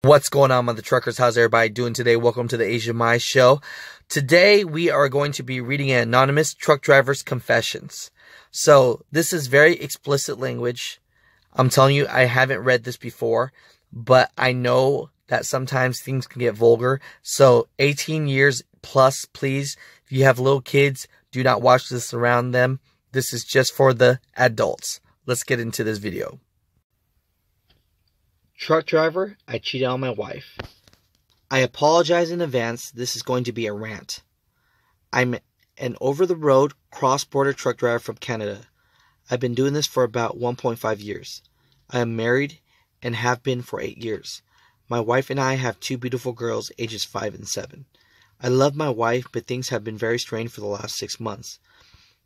What's going on, Mother Truckers? How's everybody doing today? Welcome to the Theasianmaishow. Today, we are going to be reading an anonymous truck driver's confessions. So, this is very explicit language. I'm telling you, I haven't read this before, but I know that sometimes things can get vulgar. So, 18 years plus, please. If you have little kids, do not watch this around them. This is just for the adults. Let's get into this video. Truck driver, I cheated on my wife. I apologize in advance. This is going to be a rant. I'm an over-the-road, cross-border truck driver from Canada. I've been doing this for about 1.5 years. I am married and have been for 8 years. My wife and I have 2 beautiful girls, ages 5 and 7. I love my wife, but things have been very strained for the last 6 months.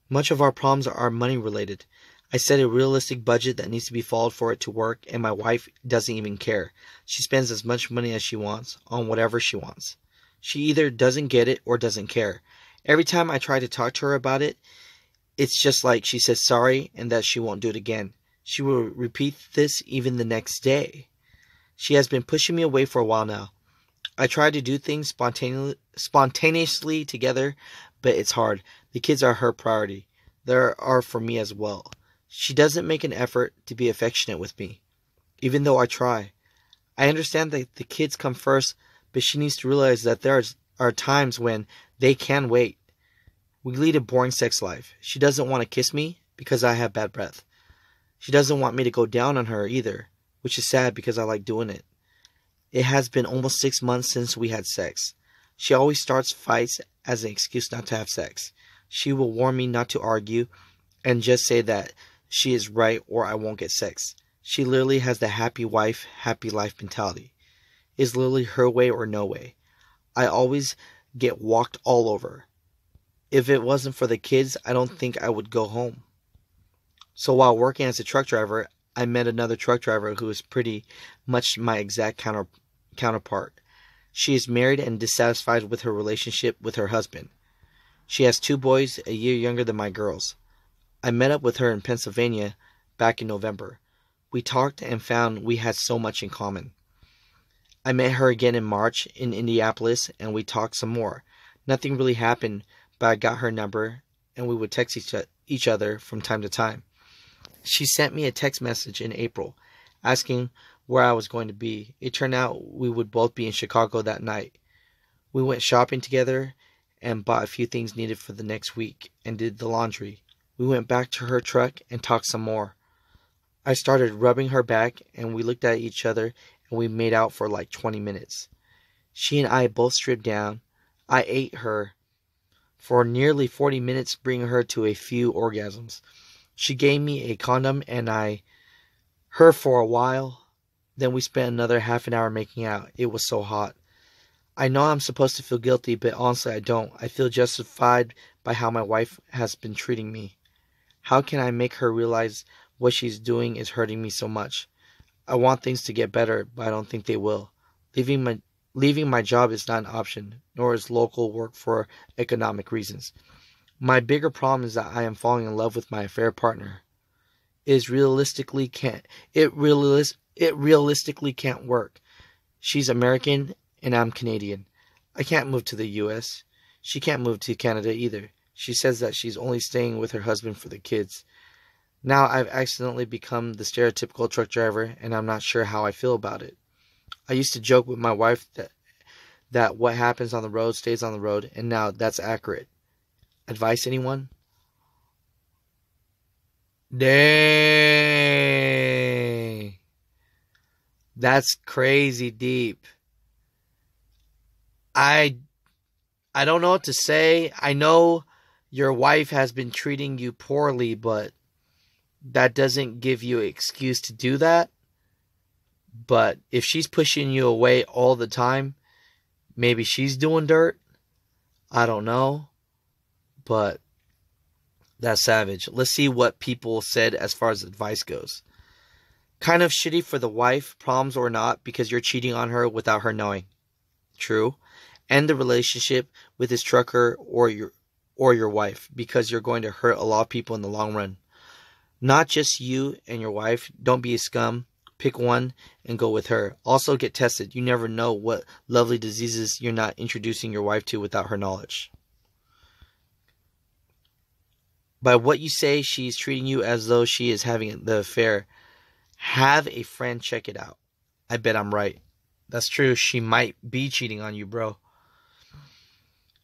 Much of our problems are money-related. I set a realistic budget that needs to be followed for it to work, and my wife doesn't even care. She spends as much money as she wants on whatever she wants. She either doesn't get it or doesn't care. Every time I try to talk to her about it, it's just like she says sorry and that she won't do it again. She will repeat this even the next day. She has been pushing me away for a while now. I try to do things spontaneously together, but it's hard. The kids are her priority. They are for me as well. She doesn't make an effort to be affectionate with me, even though I try. I understand that the kids come first, but she needs to realize that there are times when they can wait. We lead a boring sex life. She doesn't want to kiss me because I have bad breath. She doesn't want me to go down on her either, which is sad because I like doing it. It has been almost 6 months since we had sex. She always starts fights as an excuse not to have sex. She will warn me not to argue and just say that she is right or I won't get sex. She literally has the happy wife, happy life mentality. It's literally her way or no way. I always get walked all over. If it wasn't for the kids, I don't think I would go home. So while working as a truck driver, I met another truck driver who is pretty much my exact counterpart. She is married and dissatisfied with her relationship with her husband. She has 2 boys a year younger than my girls. I met up with her in Pennsylvania back in November. We talked and found we had so much in common. I met her again in March in Indianapolis and we talked some more. Nothing really happened, but I got her number and we would text each other from time to time. She sent me a text message in April asking where I was going to be. It turned out we would both be in Chicago that night. We went shopping together and bought a few things needed for the next week and did the laundry. We went back to her truck and talked some more. I started rubbing her back and we looked at each other and we made out for like 20 minutes. She and I both stripped down. I ate her for nearly 40 minutes, bringing her to a few orgasms. She gave me a condom and her for a while. Then we spent another half an hour making out. It was so hot. I know I'm supposed to feel guilty, but honestly I don't. I feel justified by how my wife has been treating me. How can I make her realize what she's doing is hurting me so much? I want things to get better, but I don't think they will. Leaving my job is not an option, nor is local work for economic reasons. My bigger problem is that I am falling in love with my affair partner. It realistically can't work. She's American and I'm Canadian. I can't move to the US. She can't move to Canada either. She says that she's only staying with her husband for the kids. Now I've accidentally become the stereotypical truck driver and I'm not sure how I feel about it. I used to joke with my wife that what happens on the road stays on the road, and now that's accurate. Advice, anyone? Dang. That's crazy deep. I don't know what to say. I know your wife has been treating you poorly, but that doesn't give you an excuse to do that. But if she's pushing you away all the time, maybe she's doing dirt. I don't know. But that's savage. Let's see what people said as far as advice goes. Kind of shitty for the wife, problems or not, because you're cheating on her without her knowing. True. End the relationship with this trucker or your wife, because you're going to hurt a lot of people in the long run. Not just you and your wife. Don't be a scum. Pick one and go with her. Also, get tested. You never know what lovely diseases you're not introducing your wife to without her knowledge. By what you say, she's treating you as though she is having the affair. Have a friend check it out. I bet I'm right. That's true. She might be cheating on you, bro.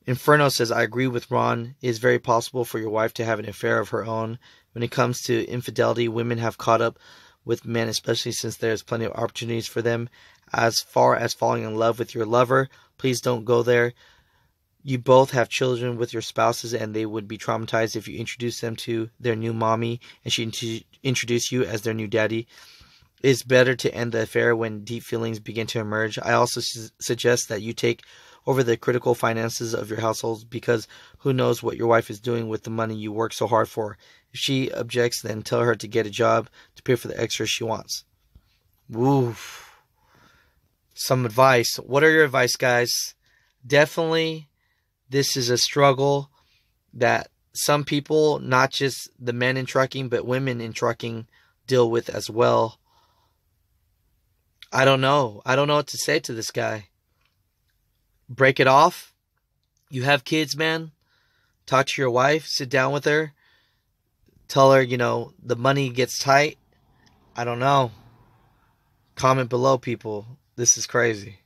Inferno says, I agree with Ron. It is very possible for your wife to have an affair of her own. When it comes to infidelity, women have caught up with men, especially since there's plenty of opportunities for them. As far as falling in love with your lover, please don't go there. You both have children with your spouses, and they would be traumatized if you introduce them to their new mommy and she introduce you as their new daddy. It's better to end the affair when deep feelings begin to emerge. I also suggest that you take over the critical finances of your household, because who knows what your wife is doing with the money you work so hard for. If she objects, then tell her to get a job to pay for the extras she wants. Woo. Some advice. What are your advice, guys? Definitely, this is a struggle that some people, not just the men in trucking, but women in trucking, deal with as well. I don't know. I don't know what to say to this guy. Break it off. You have kids, man. Talk to your wife. Sit down with her. Tell her, the money gets tight. I don't know. Comment below, people. This is crazy.